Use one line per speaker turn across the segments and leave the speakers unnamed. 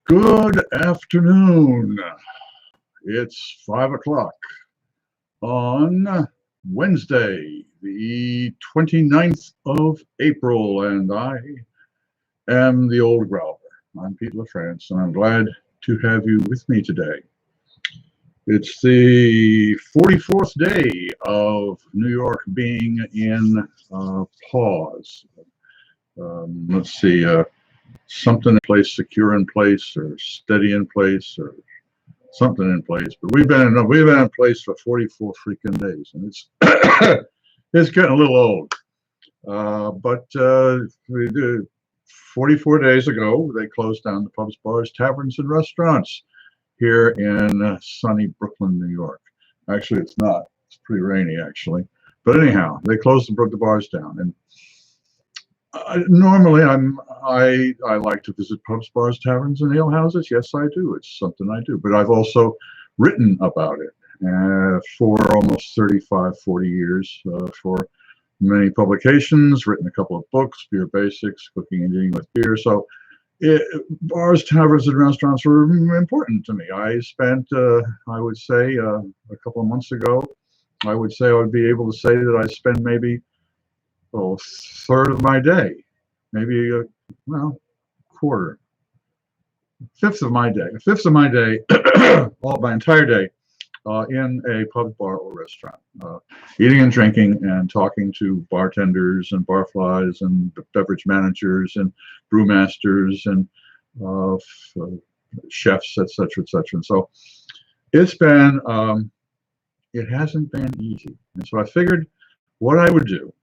Good afternoon. It's 5 o'clock on Wednesday, the 29th of April, and I am the Old Growler. I'm Pete LaFrance, and I'm glad to have you with me today. It's the 44th day of New York being in pause. Let's see. Something in place, secure in place, or steady in place, or something in place. But we've been in place for 44 freaking days, and it's it's getting a little old. But we did 44 days ago. They closed down the pubs, bars, taverns, and restaurants here in sunny Brooklyn, New York. Actually, it's not. It's pretty rainy, actually. But anyhow, they closed the bars down, and normally, I like to visit pubs, bars, taverns, and ale houses. Yes, I do. It's something I do. But I've also written about it for almost 35, 40 years for many publications, written a couple of books, Beer Basics, Cooking and Eating with Beer. So bars, taverns, and restaurants were important to me. I spent, I would say, a couple of months ago, I would be able to say that I spend maybe a third of my day, maybe quarter, fifth of my day, all my entire day, in a pub, bar, or restaurant, eating and drinking and talking to bartenders and barflies and beverage managers and brewmasters and chefs, etc., etc. And so it's been, it hasn't been easy. And so I figured what I would do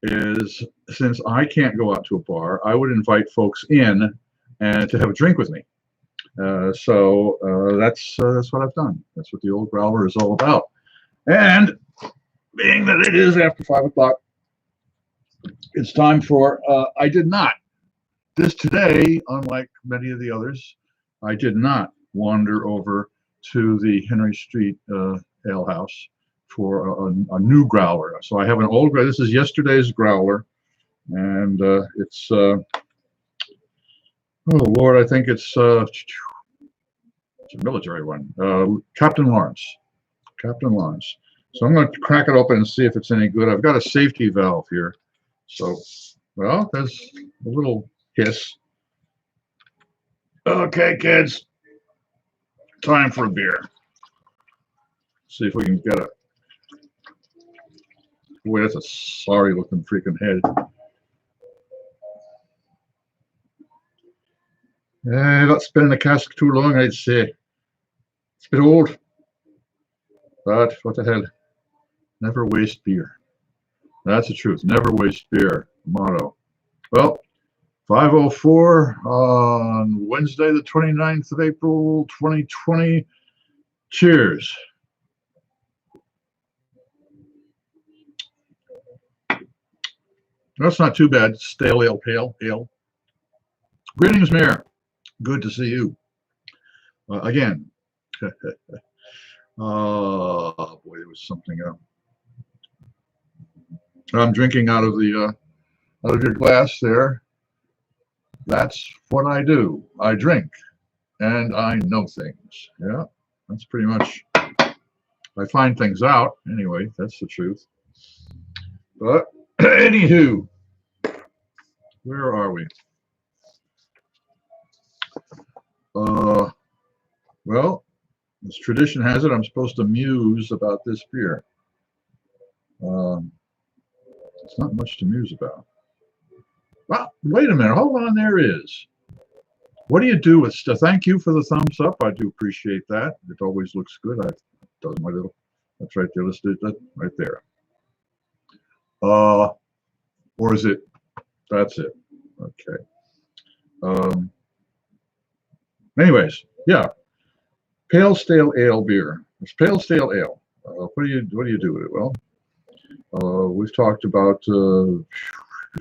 is, since I can't go out to a bar, I would invite folks in and to have a drink with me. So that's what I've done. That's what the Old Growler is all about. And being that it is after 5 o'clock, it's time for, I did not, today, unlike many of the others, I did not wander over to the Henry Street Ale House for a new growler. So I have an old growler. This is yesterday's growler, and it's oh Lord, I think it's a military one. Captain Lawrence. So I'm going to crack it open and see if it's any good. I've got a safety valve here, so well, there's a little hiss. Okay, kids, time for a beer. See if we can get it. Boy, that's a sorry looking freaking head. Not spinning the cask too long, I'd say. It's a bit old. But what the hell? Never waste beer. That's the truth. Never waste beer. Motto. Well, 5:04 on Wednesday, the 29th of April, 2020. Cheers. That's not too bad. Stale ale, pale ale. Greetings, Mayor. Good to see you. Again. Oh, boy, there was something up. I'm drinking out of your glass there. That's what I do. I drink, and I know things. Yeah, that's pretty much. I find things out. Anyway, that's the truth. But anywho, where are we? Well, as tradition has it, I'm supposed to muse about this beer. It's not much to muse about. Well, wait a minute. Hold on. There is. What do you do with stuff? Thank you for the thumbs up. I do appreciate that. It always looks good. I've done my little. That's right there. Let's do that right there. Or is it? That's it. Okay. Anyways, yeah. Pale stale ale beer. It's pale stale ale. What do you do with it? Well, we've talked about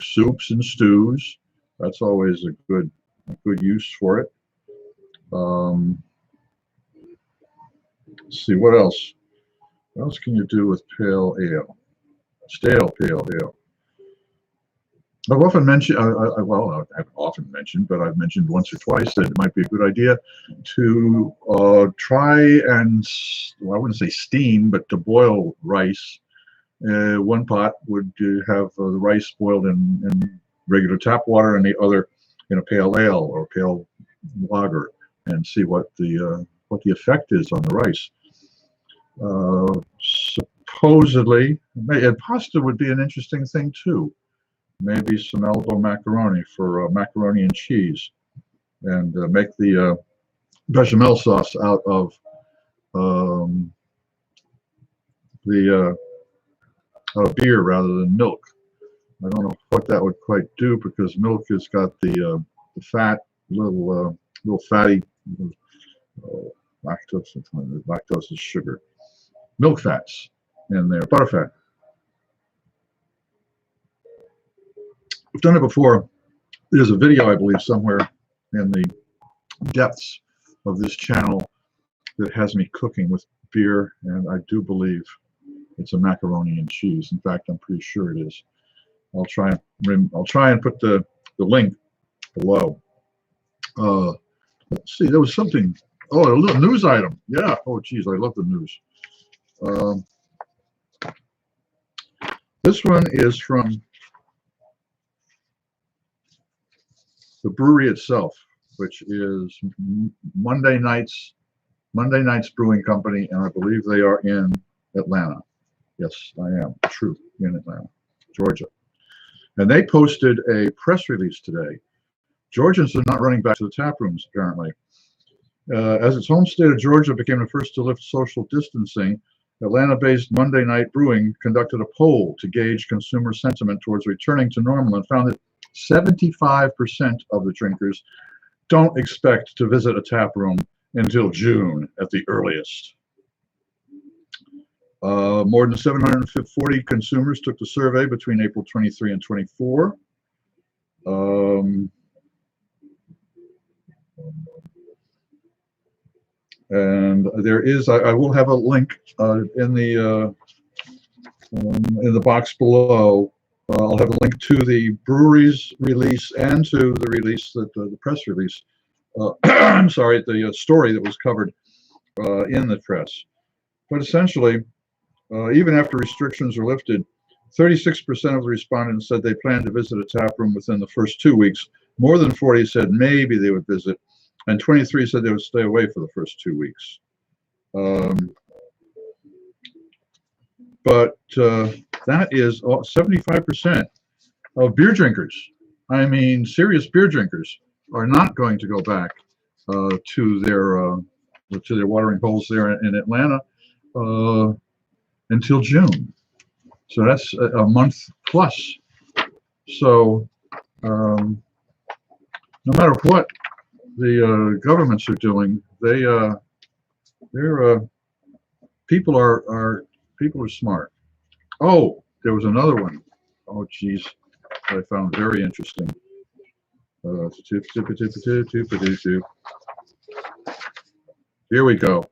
soups and stews. That's always a good use for it. Let's see, what else? What else can you do with pale ale? Stale pale ale. I've often mentioned, well, I haven't often mentioned, but I've mentioned once or twice that it might be a good idea to try and, well, I wouldn't say steam, but to boil rice. One pot would have the rice boiled in regular tap water, and the other in a pale ale or pale lager, and see what the effect is on the rice. Supposedly, and pasta would be an interesting thing too. Maybe some elbow macaroni for macaroni and cheese, and make the bechamel sauce out of the beer rather than milk. I don't know what that would quite do because milk has got the fat, little fatty lactose. Lactose is sugar. Milk fats in there, butterfat. I've done it before. There's a video, I believe, somewhere in the depths of this channel that has me cooking with beer, and I do believe it's a macaroni and cheese. In fact, I'm pretty sure it is. I'll try and put the link below. Let's see, there was something. Oh, a little news item. Yeah. Oh, geez, I love the news. This one is from the brewery itself, which is Monday Nights Brewing Company, and I believe they are in Atlanta. Yes, I am. True, in Atlanta, Georgia. And they posted a press release today. Georgians are not running back to the tap rooms, apparently. As its home state of Georgia became the first to lift social distancing, Atlanta-based Monday Night Brewing conducted a poll to gauge consumer sentiment towards returning to normal and found that 75% of the drinkers don't expect to visit a tap room until June at the earliest. More than 740 consumers took the survey between April 23 and 24. And there is, I will have a link in the box below. I'll have a link to the brewery's release and to the release that the press release. I'm sorry, the story that was covered in the press. But essentially, even after restrictions are lifted, 36% of the respondents said they plan to visit a tap room within the first 2 weeks. More than 40 said maybe they would visit, and 23 said they would stay away for the first 2 weeks. But that is 75% of beer drinkers. I mean, serious beer drinkers are not going to go back to their watering holes there in Atlanta until June. So that's a month plus. So no matter what the governments are doing, people are smart. Oh, there was another one. Oh, geez, I found very interesting. Here we go.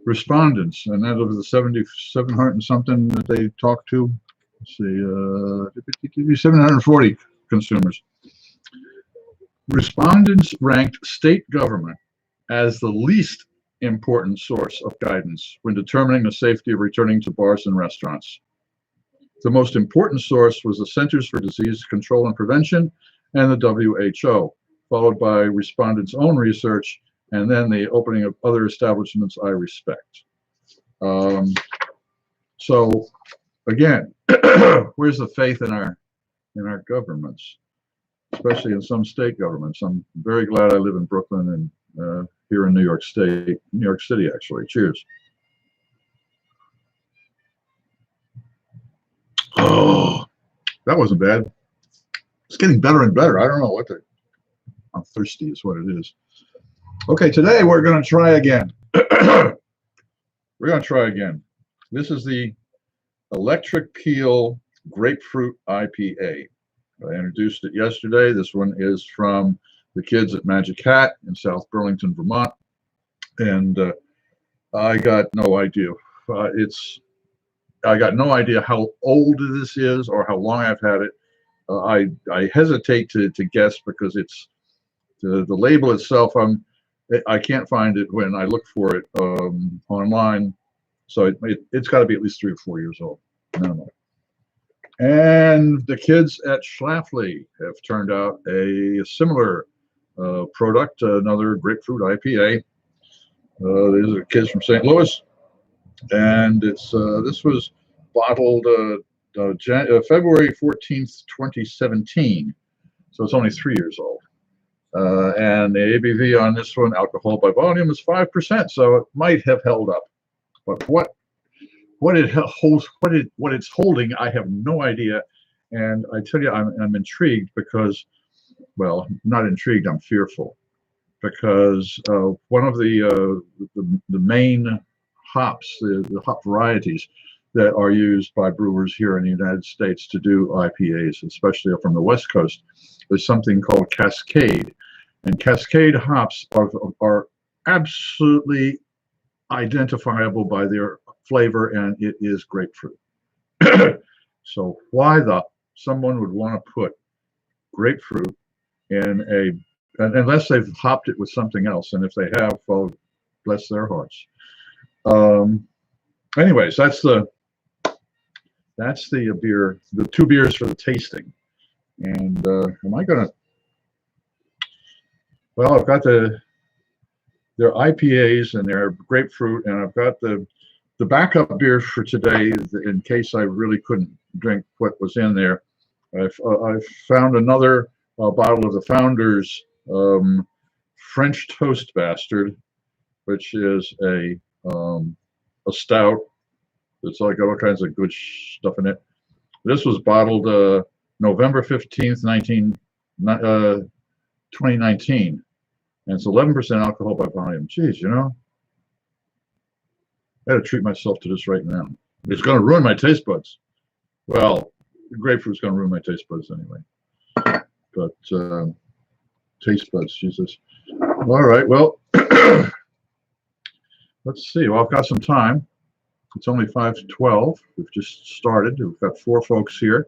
Respondents, and out of the 700 and something that they talked to, let's see, 740 consumers. Respondents ranked state government as the least important source of guidance when determining the safety of returning to bars and restaurants. The most important source was the Centers for Disease Control and Prevention and the WHO, followed by respondents' own research, and then the opening of other establishments I respect. So again, where's the faith in our governments, especially in some state governments? I'm very glad I live in Brooklyn and here in New York City, actually. Cheers. Oh, that wasn't bad. It's getting better and better. I don't know I'm thirsty is what it is. Okay, today we're going to try again. We're going to try again. This is the Electric Peel Grapefruit IPA. I introduced it yesterday. This one is from the kids at Magic Hat in South Burlington, Vermont. And I got no idea. I got no idea how old this is or how long I've had it. I hesitate to guess because it's the label itself. I can't find it when I look for it online, so it's got to be at least 3 or 4 years old minimum. And the kids at Schlafly have turned out a similar product, another Grapefruit IPA. These are kids from St. Louis, and it's this was bottled February 14th, 2017, so it's only 3 years old. And the ABV on this one, alcohol by volume, is 5%, so it might have held up. But what it holds, what it's holding, I have no idea. And I tell you, I'm intrigued because, well, not intrigued, I'm fearful, because one of the main hops, the hop varieties that are used by brewers here in the United States to do IPAs, especially from the West Coast, is something called Cascade. And Cascade hops are absolutely identifiable by their flavor, and it is grapefruit. So why someone would want to put grapefruit in unless they've hopped it with something else, and if they have, well, bless their hearts. Anyways, that's the beer, the 2 beers for the tasting. And am I gonna? Well, I've got their IPAs and their grapefruit, and I've got the backup beer for today in case I really couldn't drink what was in there. I found another bottle of the Founder's French Toast Bastard, which is a stout. It's like all kinds of good stuff in it. This was bottled November 15th, 2019. And it's 11% alcohol by volume. Geez, you know, I got to treat myself to this right now. It's going to ruin my taste buds. Well, grapefruit's going to ruin my taste buds anyway. But taste buds, Jesus. All right, well, let's see. Well, I've got some time. It's only 5:12. We've just started. We've got 4 folks here.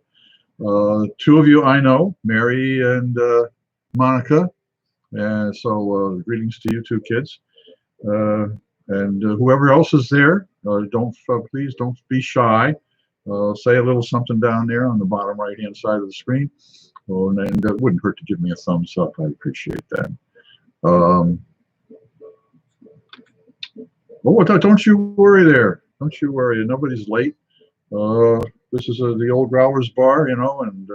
2 of you I know, Mary and Monica. And so greetings to you 2 kids. And whoever else is there, please don't be shy. Say a little something down there on the bottom right-hand side of the screen. And it wouldn't hurt to give me a thumbs up. I appreciate that. Oh, don't you worry there. Don't you worry. Nobody's late. This is the Old Growler's bar, you know, and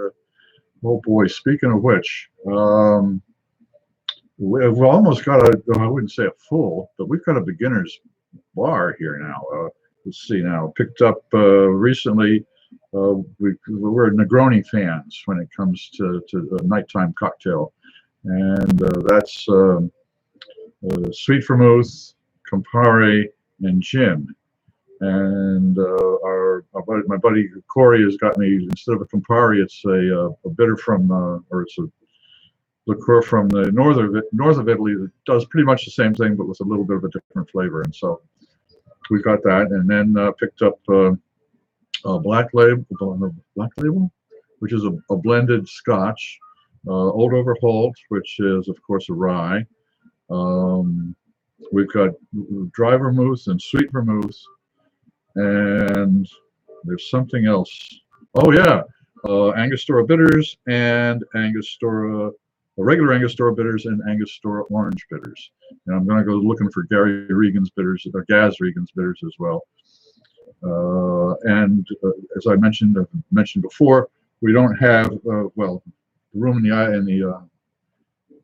oh boy, speaking of which, we've almost got I wouldn't say a full, but we've got a beginner's bar here now. Let's see now. Picked up recently. We're Negroni fans when it comes to a nighttime cocktail, and that's sweet vermouth, Campari, and gin. And my buddy Corey has got me, instead of a Campari, it's a bitter from, or it's a liqueur from the north of Italy that does pretty much the same thing, but with a little bit of a different flavor. And so we got that, and then picked up Black Label, which is a blended Scotch, Old Overhauled, which is of course a rye. We've got dry vermouth and sweet vermouth, and there's something else. Oh yeah, Angostura bitters and regular Angostura bitters and Angostura orange bitters. And I'm going to go looking for Gary Regan's bitters, or Gaz Regan's bitters as well. And as I mentioned before, we don't have well, the room in the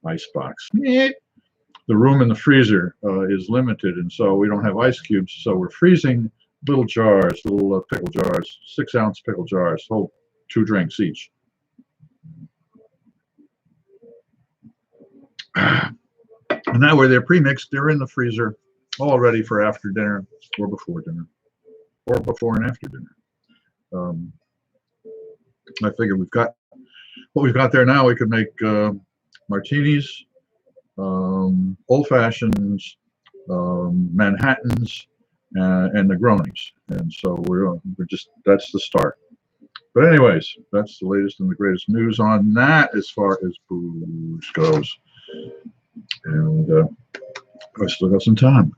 icebox. The room in the freezer is limited, and so we don't have ice cubes. So we're freezing little jars, little pickle jars, 6-ounce pickle jars, hold 2 drinks each. And that way they're pre-mixed, they're in the freezer, all ready for after dinner or before dinner, or before and after dinner. I figure we've got what we've got there now. We could make martinis, old fashions, Manhattans, and Negronis. And so we're just, that's the start. But anyways, that's the latest and the greatest news on that as far as booze goes. And I still got some time.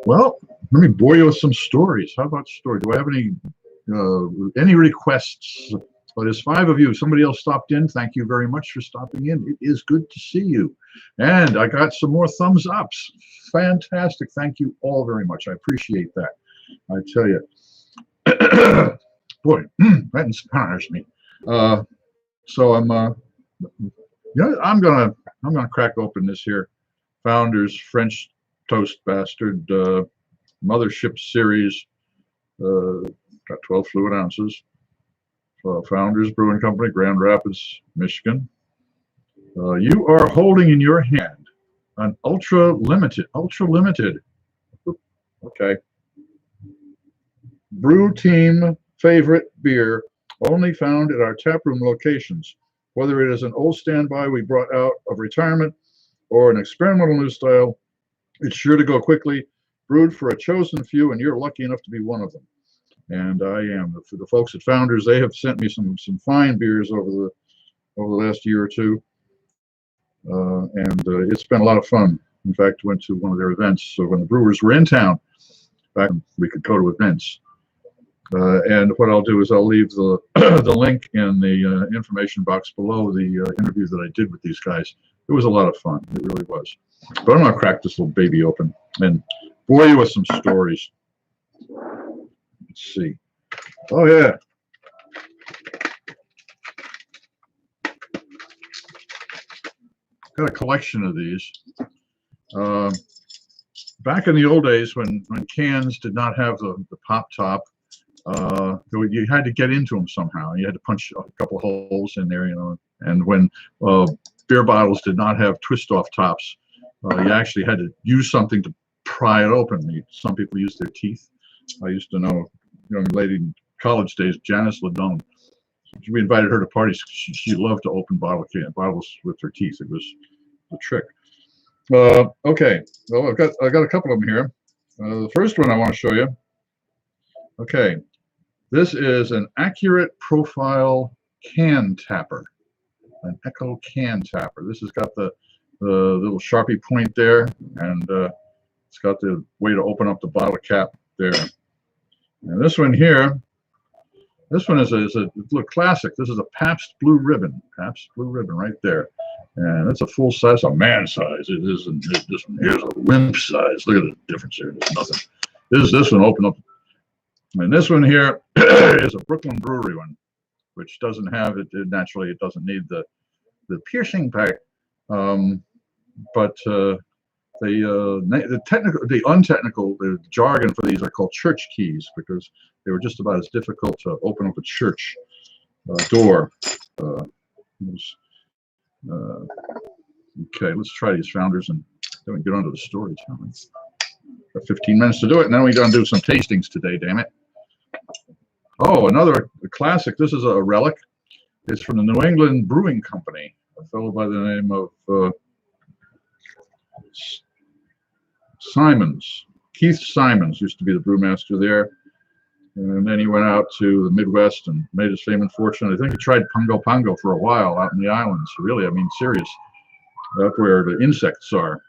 Well, let me bore you with some stories. How about stories? Do I have any requests? Well, there's 5 of you. Somebody else stopped in. Thank you very much for stopping in. It is good to see you. And I got some more thumbs ups. Fantastic. Thank you all very much. I appreciate that. I tell you. Boy, that inspires me. So I'm gonna crack open this here Founders French Toast Bastard Mothership Series. Got 12 fluid ounces. Founders Brewing Company, Grand Rapids, Michigan. You are holding in your hand an ultra limited. Okay. Brew Team favorite beer, only found at our taproom locations. Whether it is an old standby we brought out of retirement or an experimental new style, it's sure to go quickly. Brewed for a chosen few, and you're lucky enough to be one of them. And I am. For the folks at Founders, they have sent me some fine beers over the last year or two, and it's been a lot of fun. In fact, went to one of their events. So when the brewers were in town, back when we could go to events. And what I'll do is I'll leave the the link in the information box below the interview that I did with these guys. It was a lot of fun. It really was. But I'm going to crack this little baby open and bore you with some stories. Let's see. Oh, yeah. Got a collection of these. Back in the old days when cans did not have the pop top, you had to get into them somehow. You had to punch a couple holes in there, And when beer bottles did not have twist-off tops, you actually had to use something to pry it open. Some people used their teeth. I used to know a young lady in college days, Janice Ladone. We invited her to parties. She loved to open bottles with her teeth. It was a trick. Okay, well, I got a couple of them here. The first one I want to show you. Okay, this is an accurate profile can tapper, an Echo can tapper. This has got the little Sharpie point there, and it's got the way to open up the bottle cap there. And this one here, this one is a little classic. This is a Pabst Blue Ribbon, right there. And it's a full size, a man size. It isn't. This one here's a wimp size. Look at the difference here. There's nothing. This one open up. And this one here is a Brooklyn Brewery one, which doesn't have it. Naturally, it doesn't need the piercing part. But the untechnical, the jargon for these are called church keys because they were just about as difficult to open up a church door. Okay, let's try these Founders and then we get on to the stories. Got 15 minutes to do it, and then we got to do some tastings today, damn it. Oh, another classic. This is a relic. It's from the New England Brewing Company. A fellow by the name of Simons. Keith Simons used to be the brewmaster there. And then he went out to the Midwest and made his fame and fortune. I think he tried Pungo Pungo for a while out in the islands. Really, I mean, serious. That's where the insects are.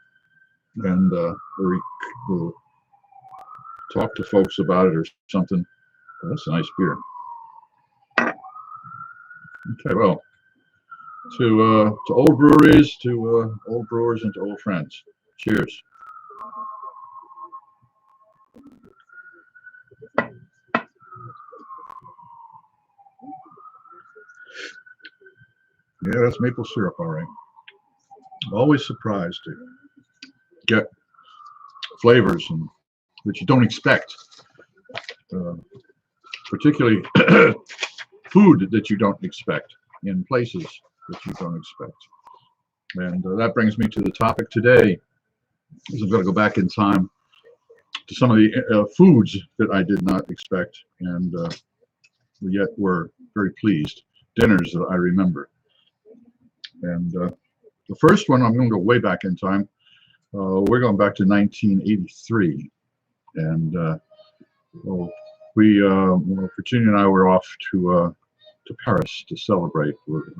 And we'll talk to folks about it or something. That's a nice beer. Okay, well, to old breweries, to old brewers, and to old friends. Cheers. Yeah, that's maple syrup, all right. Always surprised to get flavors that you don't expect, particularly food that you don't expect in places that you don't expect. And that brings me to the topic today. I'm going to go back in time to some of the foods that I did not expect and yet were very pleased. Dinners that I remember. And the first one, I'm going to go way back in time. We're going back to 1983. And Virginia and I were off to to Paris to celebrate.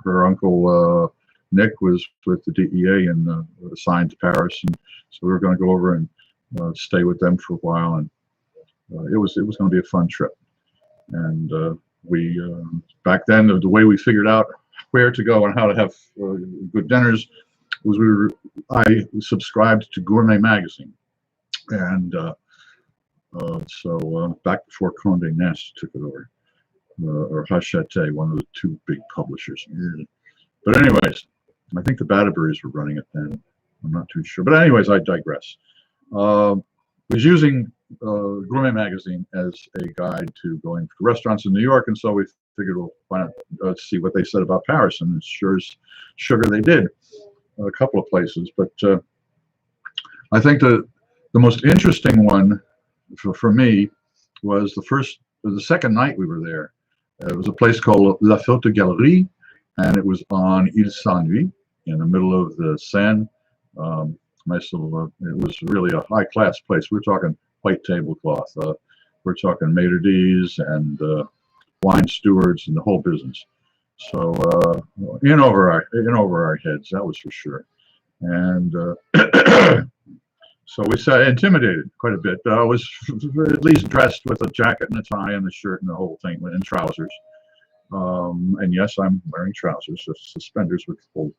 Her uncle Nick was with the DEA and assigned to Paris, and so we were going to go over and stay with them for a while, and it was going to be a fun trip. And we back then the way we figured out where to go and how to have good dinners was I subscribed to Gourmet magazine, and so back before Condé Nast took it over, or Hachette, one of the two big publishers. But anyways, I think the Batterburys were running it then. I'm not too sure. But anyways, I digress. Was using Gourmet magazine as a guide to going to restaurants in New York, and so we figured, well, why not see what they said about Paris, and sure as sugar they did. A couple of places, but I think the most interesting one for me was the second night we were there. It was a place called La Faute Galerie, and it was on Ile Saint-Louis in the middle of the Seine. Nice little, it was really a high-class place. We're talking white tablecloth. We're talking maitre d's and wine stewards and the whole business. So in over our heads, that was for sure. And so we sat intimidated quite a bit. I was at least dressed with a jacket and a tie and a shirt and the whole thing, and trousers. And yes, I'm wearing trousers, just suspenders with full.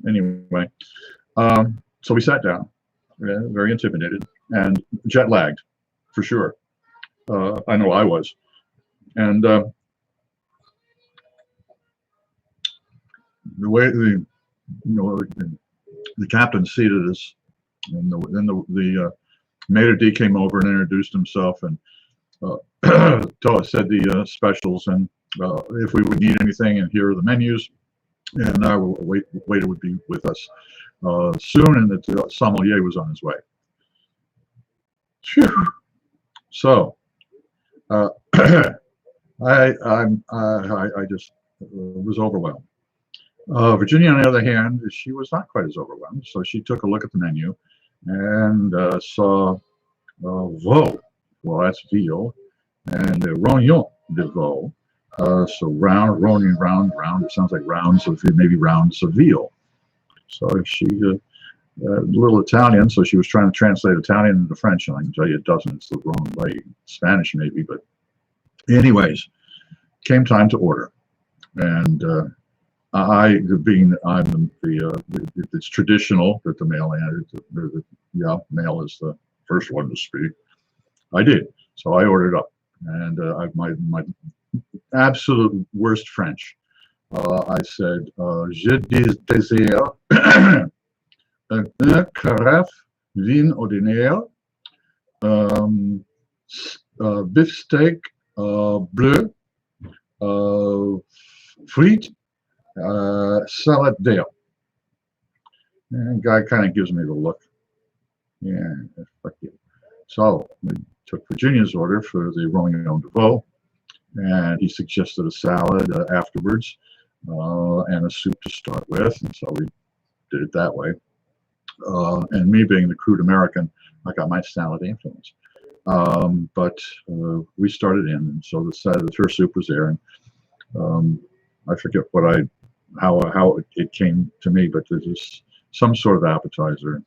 Anyway, so we sat down, very intimidated and jet lagged, for sure. I know I was, and the way the captain seated us, and then the maitre d' came over and introduced himself and said the specials and if we would need anything, and here are the menus, and our waiter would be with us soon, and the sommelier was on his way. Phew. So I just was overwhelmed. Virginia, on the other hand, she was not quite as overwhelmed, so she took a look at the menu and saw veau, well, that's veal, and rognon de veau, so round, it sounds like rounds of, maybe rounds of veal. So she, a little Italian, so she was trying to translate Italian into French, and I can tell you it doesn't, it's the wrong way. Spanish maybe, but anyways, came time to order, and it's traditional that the male male is the first one to speak. I did, so I ordered up, and my absolute worst French. I said, "Je désire un carafe vin ordinaire, beefsteak bleu, frites, salad Dale." And the guy kind of gives me the look. Yeah, fuck you. So we took Virginia's order for the rognon de veau, and he suggested a salad afterwards and a soup to start with, and so we did it that way. And me being the crude American, I got my salad afterwards. But we started in, and so the first soup was there, and I forget how it came to me, but there's just some sort of appetizer.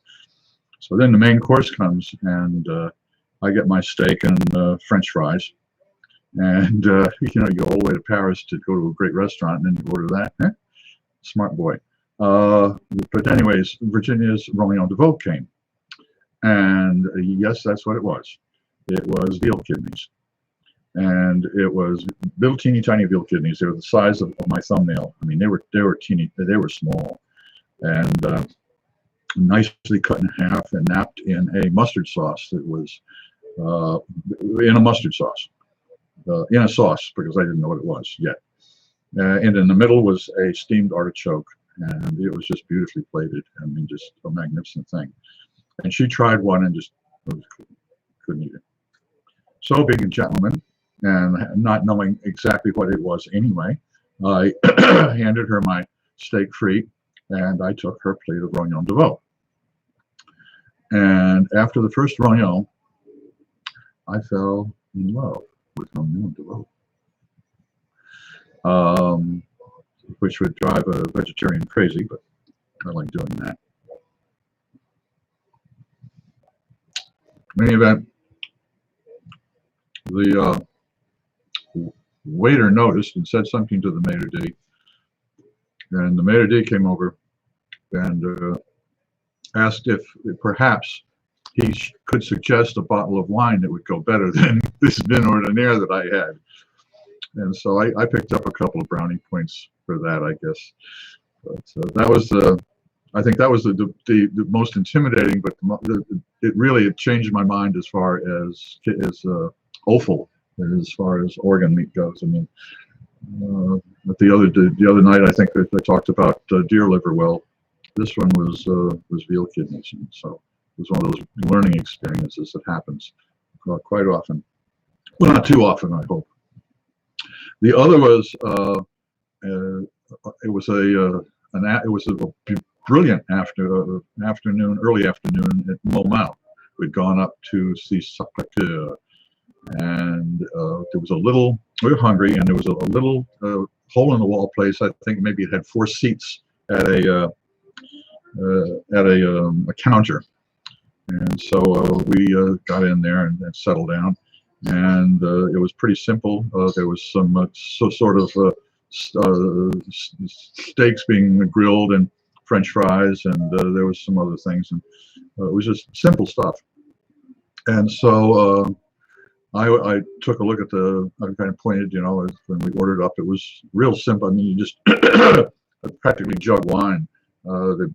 So then the main course comes, and I get my steak and French fries, and you go all the way to Paris to go to a great restaurant, and then you order that. Eh? Smart boy. But anyways, Virginia's rognon de veau came, and yes, that's what it was. It was veal kidneys. And it was little teeny tiny veal kidneys. They were the size of my thumbnail. I mean, they were teeny, they were small, and nicely cut in half and napped in a mustard sauce that was in a mustard sauce, in a sauce, because I didn't know what it was yet. And in the middle was a steamed artichoke, and it was just beautifully plated. I mean, just a magnificent thing. And she tried one and just couldn't eat it. So, being a gentleman, and not knowing exactly what it was anyway, I handed her my steak frite, and I took her plate of rognon de veau. And after the first rognon, I fell in love with rognon de veau. which would drive a vegetarian crazy, but I like doing that. In any event, the waiter noticed and said something to the maitre d', and the maitre d' came over and asked if perhaps he could suggest a bottle of wine that would go better than this vin ordinaire that I had. And so I picked up a couple of brownie points for that, I guess. But that was I think that was the most intimidating, but it changed my mind as far as offal, as far as organ meat goes. I mean, but the other night I think I talked about deer liver. Well, this one was veal kidneys, and so it was one of those learning experiences that happens quite often. Well, not too often, I hope. The other was it was a brilliant early afternoon at Vermouth. We'd gone up to see Sacré-Cœur, and we were hungry, and there was a little hole in the wall place. I think maybe it had 4 seats at a counter, and so we got in there and settled down, and it was pretty simple. There was some sort of steaks being grilled and French fries, and there was some other things, and it was just simple stuff. And so I took a look at I kind of pointed, when we ordered up, it was real simple. I mean, you just practically jug wine. There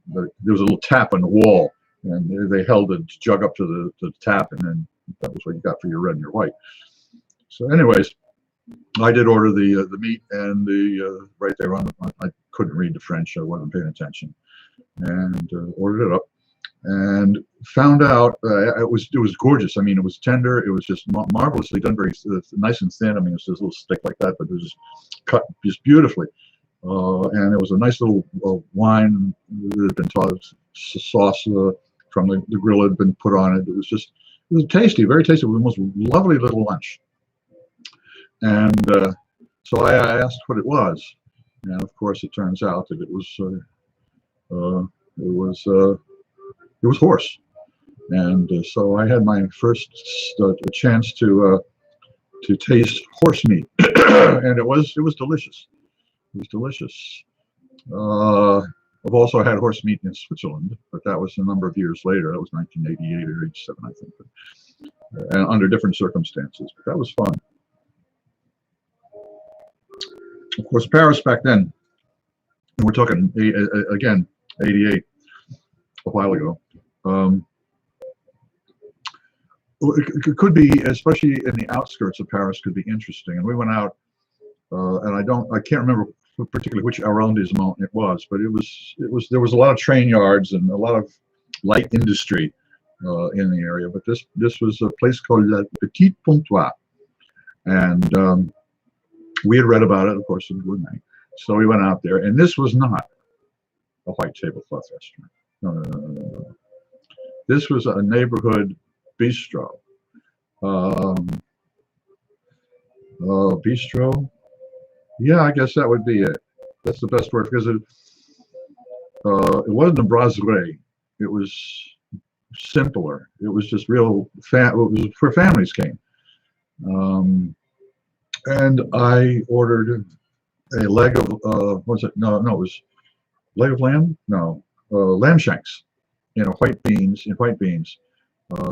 was a little tap on the wall, and they held the jug up to the tap, and then that was what you got for your red and your white. So anyways, I did order the meat, and right there on I couldn't read the French, I wasn't paying attention, and ordered it up, and found out it was gorgeous. I mean, it was tender. It was just marvelously done, very nice and thin. I mean, it's just a little stick like that, but it was just cut just beautifully. And it was a nice little wine that had been sauce from the grill had been put on it. It was tasty, very tasty. It was the most lovely little lunch. And so I asked what it was, and of course it turns out that it was horse. And so I had my first chance to taste horse meat, and it was delicious. It was delicious. I've also had horse meat in Switzerland, but that was a number of years later. That was 1988 or 87, I think, and under different circumstances. But that was fun. Of course, Paris back then, and we're talking again 88, a while ago. It could be, especially in the outskirts of Paris, could be interesting. And we went out, and I can't remember particularly which arrondissement it was, but there was a lot of train yards and a lot of light industry in the area. But this was a place called La Petite Pontoise, and we had read about it, of course, in Good Night. So we went out there, and this was not a white tablecloth restaurant. No. This was a neighborhood bistro. Bistro? Yeah, I guess that would be it. That's the best word, because it wasn't a brasserie. It was simpler. It was just real. It was where families came. And I ordered a leg of was it? No, it was leg of lamb. No, lamb shanks in white beans.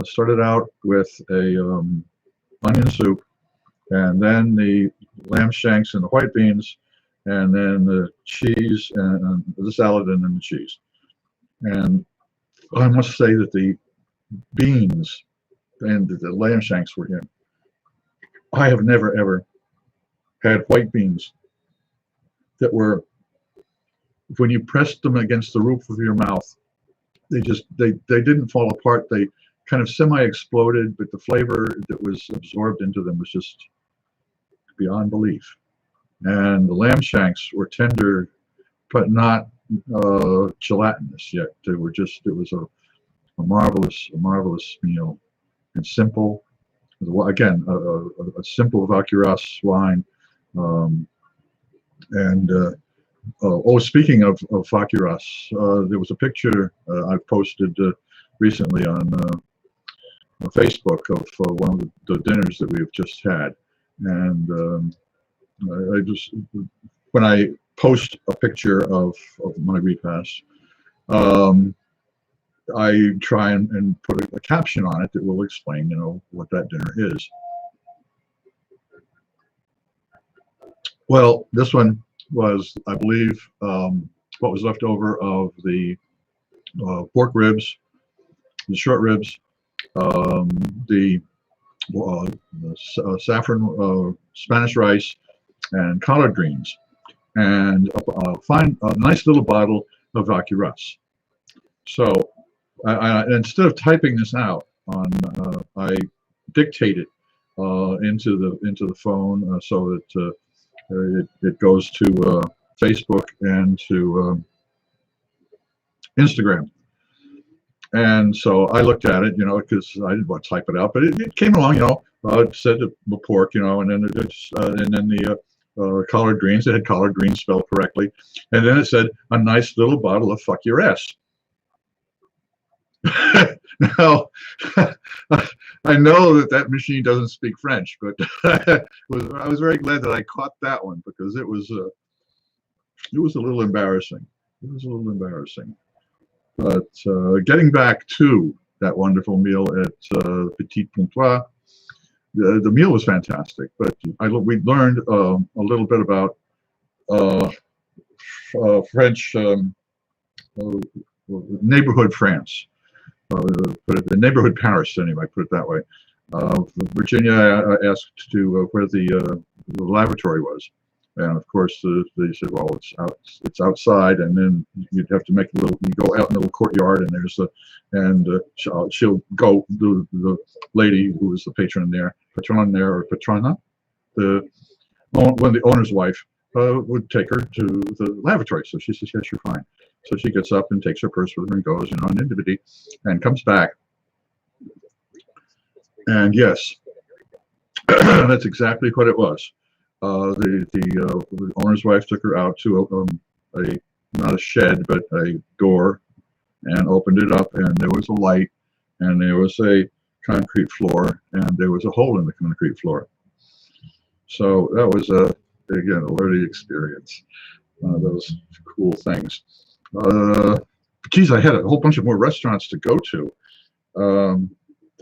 Started out with a onion soup, and then the lamb shanks and the white beans, and then the cheese and the salad, and then the cheese. And I must say that the beans and the lamb shanks were in. I have never ever had white beans that were, when you pressed them against the roof of your mouth, they didn't fall apart. They kind of semi-exploded, but the flavor that was absorbed into them was just beyond belief. And the lamb shanks were tender, but not gelatinous yet. They were just, it was a marvelous meal, and simple. Again, a simple Vauqueras wine, And oh, speaking of fakiras, there was a picture I posted recently on Facebook of one of the dinners that we've just had. And I just, when I post a picture of my repast, I try and put a caption on it that will explain, what that dinner is. Well, this one was, I believe, what was left over of the pork ribs, the short ribs, the saffron Spanish rice, and collard greens, and a nice little bottle of vacuras. So instead of typing this out I dictate it into the phone so that it goes to Facebook and to Instagram. And so I looked at it, because I didn't want to type it out, but it came along, it said the pork, and then the collard greens. It had collard greens spelled correctly, and then it said a nice little bottle of fuck your ass. Now, I know that machine doesn't speak French, but I was very glad that I caught that one, because it was a little embarrassing. It was a little embarrassing. But getting back to that wonderful meal at Petit Pontois, the meal was fantastic. But we learned a little bit about French neighborhood France. The neighborhood Paris, anyway, put it that way. Virginia asked where the lavatory was, and of course they said, well, it's outside, and then you'd have to make you go out in the little courtyard, and there's she'll go, the lady who was the patron there or patrona, one of the owner's wife would take her to the lavatory. So she says, yes, you're fine. So she gets up and takes her purse with her and goes, and comes back. And yes, that's exactly what it was. The owner's wife took her out to not a shed, but a door, and opened it up, and there was a light, and there was a concrete floor, and there was a hole in the concrete floor. So that was again, a learning experience. One of those cool things. Geez, I had a whole bunch of more restaurants to go to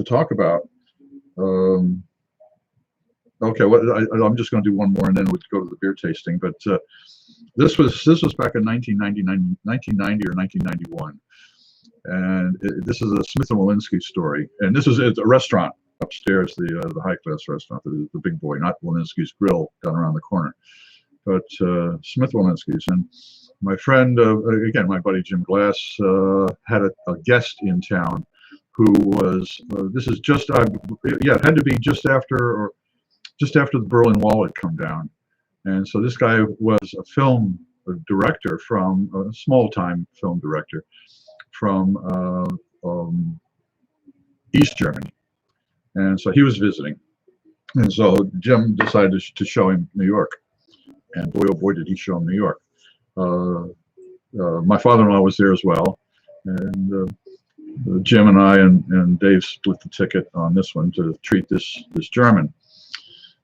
talk about. Okay, I'm just going to do one more, and then we'll go to the beer tasting. But this was back in 1990 or 1991, and this is a Smith and Wollensky story. And this is a restaurant upstairs, the high class restaurant, the big boy, not Wollensky's Grill down around the corner, but Smith Wollensky's. And my friend, again, my buddy Jim Glass, had a guest in town who was, this is just, it had to be just after the Berlin Wall had come down. And so this guy was a director from, a small-time film director from East Germany. And so he was visiting. And so Jim decided to show him New York. And boy, oh boy, did he show him New York. My father-in-law was there as well, and Jim and I and Dave split the ticket on this one to treat this German.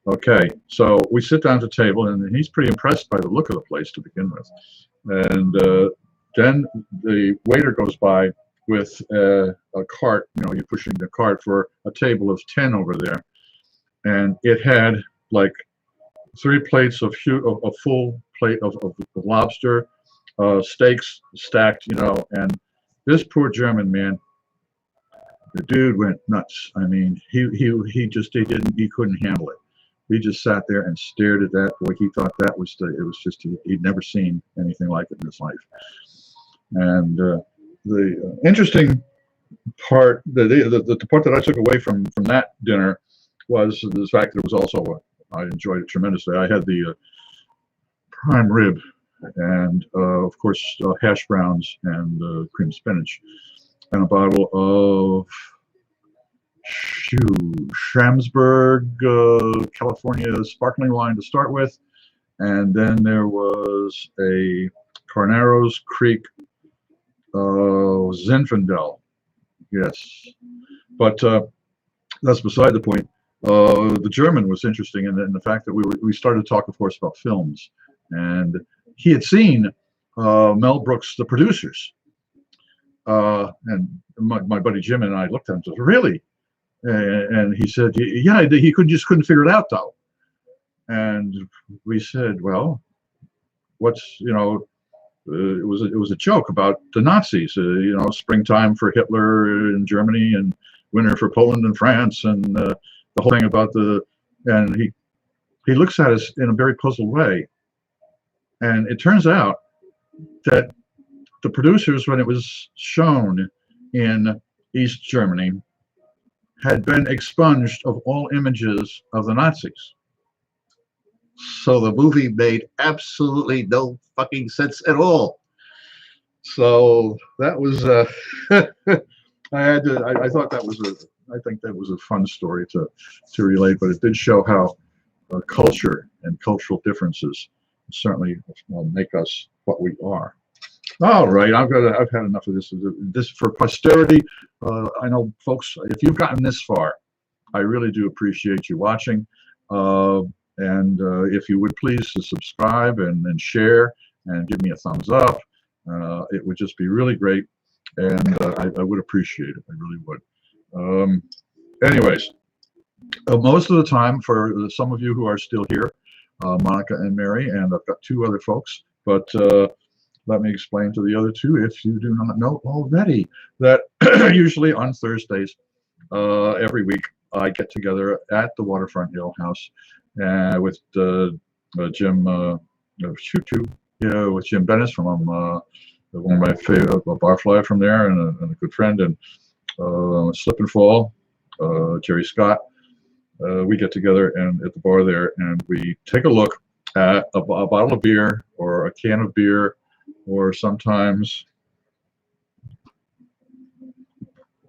Okay, so we sit down at the table, and he's pretty impressed by the look of the place to begin with. And then the waiter goes by with a cart. You're pushing the cart for a table of 10 over there, and it had like 3 plates of a full plate of lobster, steaks stacked, and this poor German man, the dude went nuts. I mean, he couldn't handle it. He just sat there and stared at that. Boy, he thought it was just, he'd never seen anything like it in his life. And the interesting part, the part that I took away from that dinner was the fact that it was also, I enjoyed it tremendously. I had the prime rib and, of course, hash browns and cream spinach, and a bottle of Schramsberg, California sparkling wine to start with, and then there was a Carneros Creek Zinfandel. Yes, but that's beside the point. The German was interesting in the fact that we started to talk, of course, about films, and he had seen Mel Brooks' The Producers, and my buddy Jim and I looked at him and said, "Really?" And he said, "Yeah, he just couldn't figure it out though." And we said, "Well, what's it was a joke about the Nazis, springtime for Hitler in Germany and winter for Poland and France, and the whole thing about and he looks at us in a very puzzled way, and it turns out that The Producers, when it was shown in East Germany, had been expunged of all images of the Nazis. So the movie made absolutely no fucking sense at all. So that was I thought that was I think that was a fun story to relate, but it did show how culture and cultural differences certainly make us what we are. All right, I've had enough of this. This for posterity. I know, folks, if you've gotten this far, I really do appreciate you watching. And if you would please subscribe and share and give me a thumbs up, it would just be really great, and I would appreciate it. I really would. Anyways, most of the time, for some of you who are still here, Monica and Mary, and I've got two other folks, but let me explain to the other two, if you do not know already, that usually on Thursdays every week I get together at the Waterfront Ale House with Jim with Jim Bennis from one of my favorite barfly from there, and a good friend, and Slip and Fall, Jerry Scott. We get together and at the bar there, and we take a look at a bottle of beer or a can of beer, or sometimes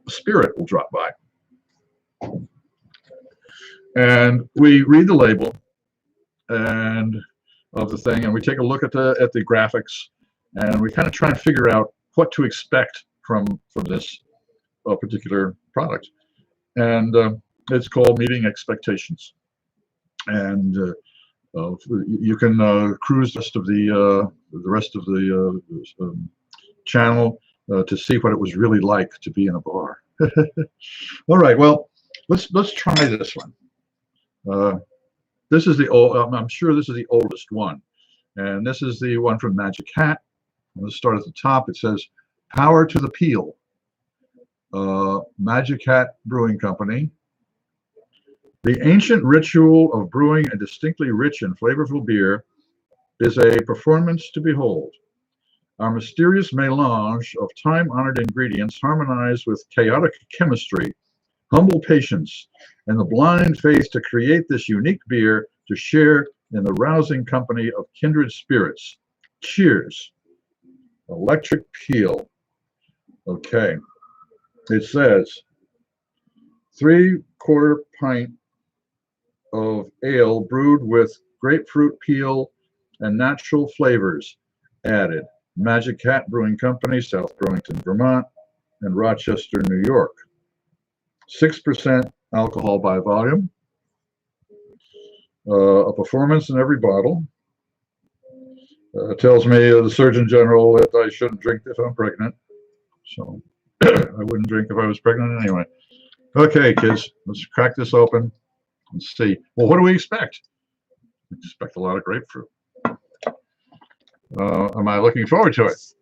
spirit will drop by. And we read the label and of the thing, and we take a look at the graphics, and we kind of try and figure out what to expect from this particular product. And it's called Meeting Expectations. And you can cruise the rest of the channel to see what it was really like to be in a bar. All right, well, let's try this one. This is the old. I'm sure this is the oldest one, and this is the one from Magic Hat. Let's start at the top. It says, "Power to the Peel." Magic Hat Brewing Company. The ancient ritual of brewing a distinctly rich and flavorful beer is a performance to behold. Our mysterious melange of time-honored ingredients harmonize with chaotic chemistry, humble patience, and the blind faith to create this unique beer to share in the rousing company of kindred spirits. Cheers. Electric Peel. Okay. It says 3/4 pint of ale brewed with grapefruit peel and natural flavors added. Magic Hat Brewing Company, South Burlington, Vermont, and Rochester, New York. 6% alcohol by volume. A performance in every bottle. Tells me the Surgeon General that I shouldn't drink if I'm pregnant. So I wouldn't drink if I was pregnant anyway. Okay, kids, let's crack this open and see. Well, what do we expect? We expect a lot of grapefruit. Am I looking forward to it?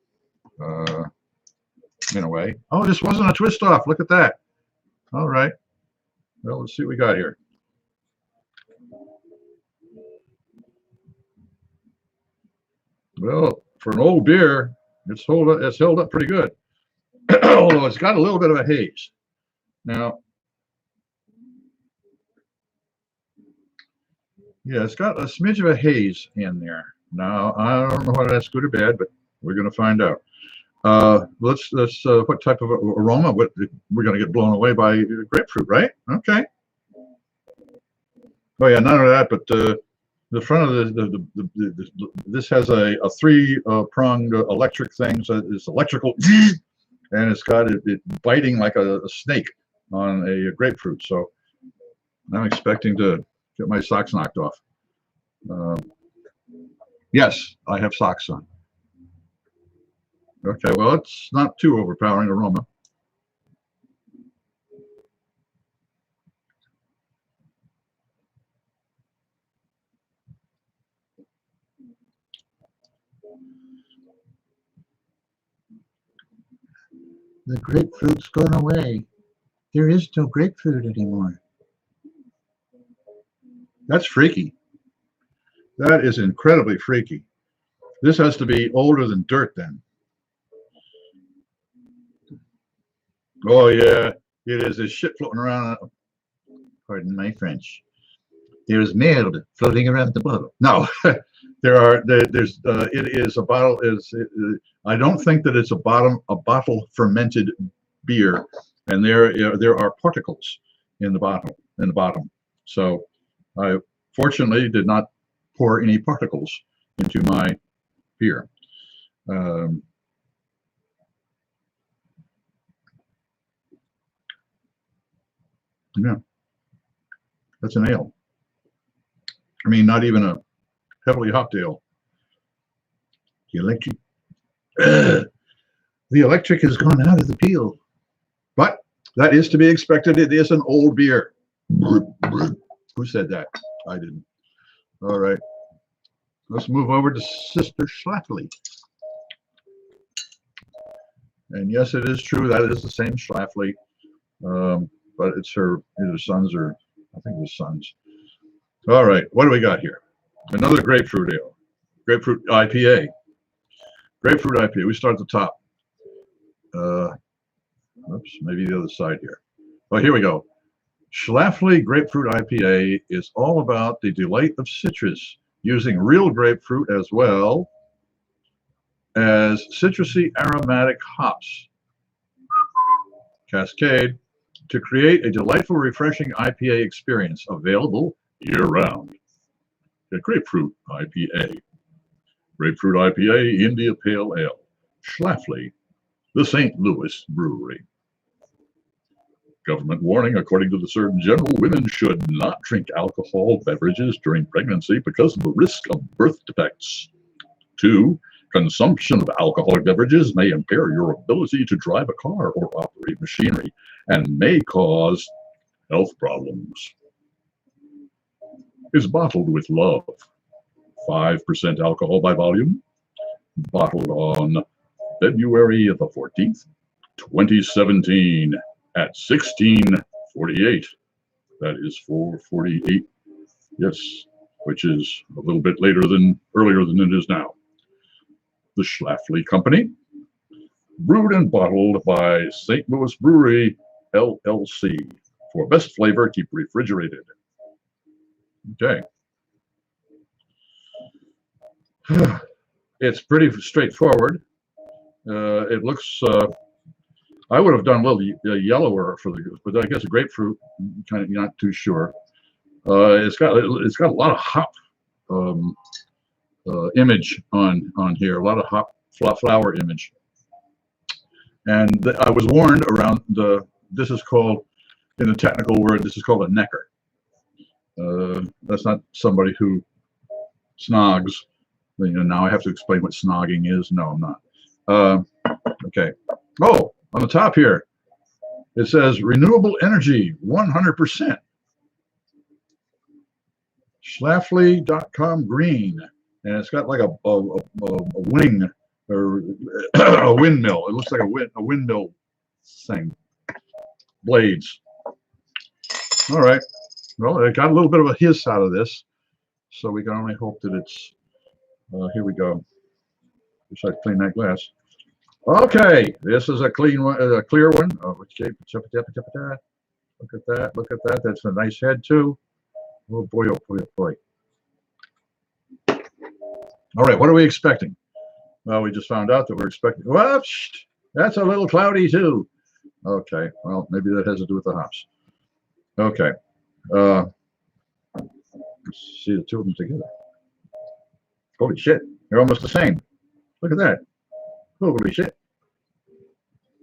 In a way. Oh, this wasn't a twist off. Look at that. All right. Well, let's see what we got here. Well, for an old beer, it's held up pretty good. Although it's got a little bit of a haze. Now, yeah, it's got a smidge of a haze in there. Now, I don't know whether that's good or bad, but we're going to find out. Let's what type of aroma? We're going to get blown away by grapefruit, right? Okay. Oh yeah, none of that, but the front of this has a three-pronged electric thing, so it's electrical, and it's got it biting like a snake on a grapefruit. So I'm expecting to get my socks knocked off. Yes, I have socks on. Okay, well, it's not too overpowering aroma.
The grapefruit's gone away. There is no grapefruit anymore.
That's freaky. That is incredibly freaky. This has to be older than dirt then. Oh yeah, it is. There's shit floating around. Pardon my French. There's mold floating around the bottle. No, there's it is a bottle I don't think that it's a bottle fermented beer, and there are particles in the bottom. So I fortunately did not pour any particles into my beer. Yeah, that's an ale. I mean, not even a heavily hopped ale. The electric has gone out of the peel. But that is to be expected. It is an old beer. Who said that? I didn't. All right. Let's move over to Sister Schlafly. And yes, it is true. That is the same Schlafly. But it's her sons, or I think it was sons. All right. What do we got here? Another grapefruit ale. Grapefruit IPA. Grapefruit IPA. We start at the top. Oops, maybe the other side here. Oh, here we go. Schlafly Grapefruit IPA is all about the delight of citrus, using real grapefruit as well as citrusy aromatic hops. Cascade to create a delightful, refreshing IPA experience available year-round. A Grapefruit IPA. Grapefruit IPA India Pale Ale. Schlafly, the St. Louis Brewery. Government warning: according to the Surgeon General, women should not drink alcohol beverages during pregnancy because of the risk of birth defects. 2, consumption of alcoholic beverages may impair your ability to drive a car or operate machinery and may cause health problems. Is bottled with love. 5% alcohol by volume. Bottled on February the 14th, 2017 at 16:48. That is 4:48. Yes, which is a little bit earlier than it is now. The Schlafly Company, brewed and bottled by St. Louis Brewery, LLC. For best flavor, keep refrigerated. Okay. It's pretty straightforward. It looks, I would have done a little yellower for the, but I guess a grapefruit, kind of not too sure. It's got a lot of hop image on here, a lot of hop flower image. And I was warned around this is called, in the technical word, this is called a necker. That's not somebody who snogs. You know, now I have to explain what snogging is. No, I'm not. Okay. Oh, on the top here, it says renewable energy, 100%. Schlafly.com green. And it's got like a wing or a windmill. It looks like a windmill thing. Blades. All right. Well, it got a little bit of a hiss out of this, so we can only hope that it's. Here we go. Wish I'd clean that glass. Okay, this is a clean one, a clear one. Oh, look at that. Look at that. That's a nice head too. Oh boy, oh boy, oh boy. All right, what are we expecting? Well, we just found out that we're expecting. Well, that's a little cloudy too. Okay, well, maybe that has to do with the hops. Okay. Let's see the two of them together. Holy shit, they're almost the same. Look at that. Holy shit.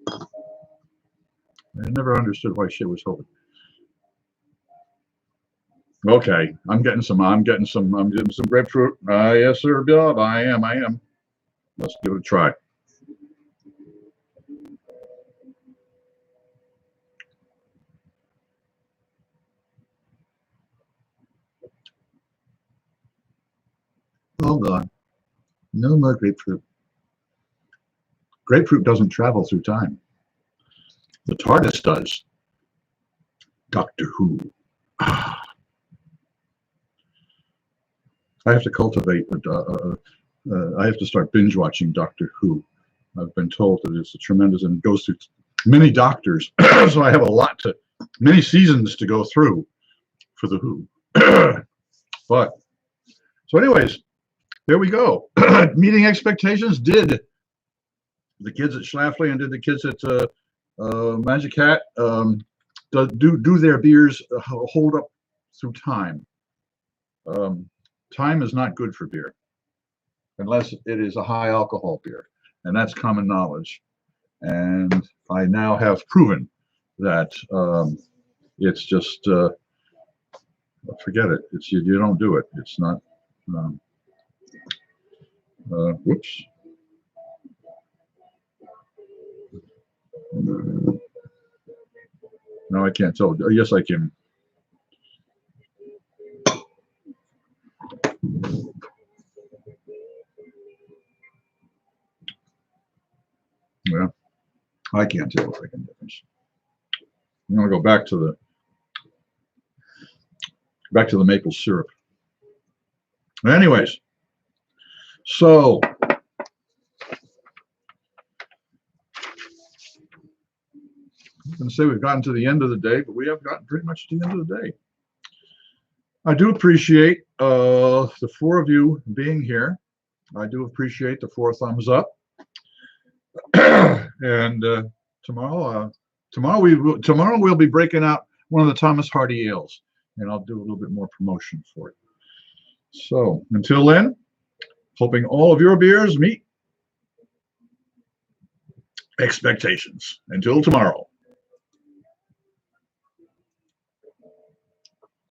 I never understood why shit was holy. Okay, I'm getting some grapefruit. Yes, sir, Bob. I am. Let's give it a try.
All gone. No more grapefruit.
Grapefruit doesn't travel through time. The TARDIS does. Doctor Who. I have to cultivate. I have to start binge watching Doctor Who. I've been told that it's a tremendous, and it goes through many doctors, so I have many seasons to go through for the Who. But so, anyways, there we go. Meeting expectations. Did the kids at Schlafly and did the kids at Magic Hat do their beers hold up through time? Time is not good for beer unless it is a high alcohol beer, and that's common knowledge. And I now have proven that it's just forget it. It's you don't do it. It's not. Whoops. No, I can't tell. Yes, I can. Well, I can't tell if I can difference. I'm going to go back to the maple syrup. Anyways, so I'm going to say we've gotten to the end of the day, but we have gotten pretty much to the end of the day. I do appreciate the 4 of you being here. I do appreciate the 4 thumbs up. And tomorrow we'll be breaking out one of the Thomas Hardy ales, and I'll do a little bit more promotion for it. So until then, hoping all of your beers meet expectations. Until tomorrow.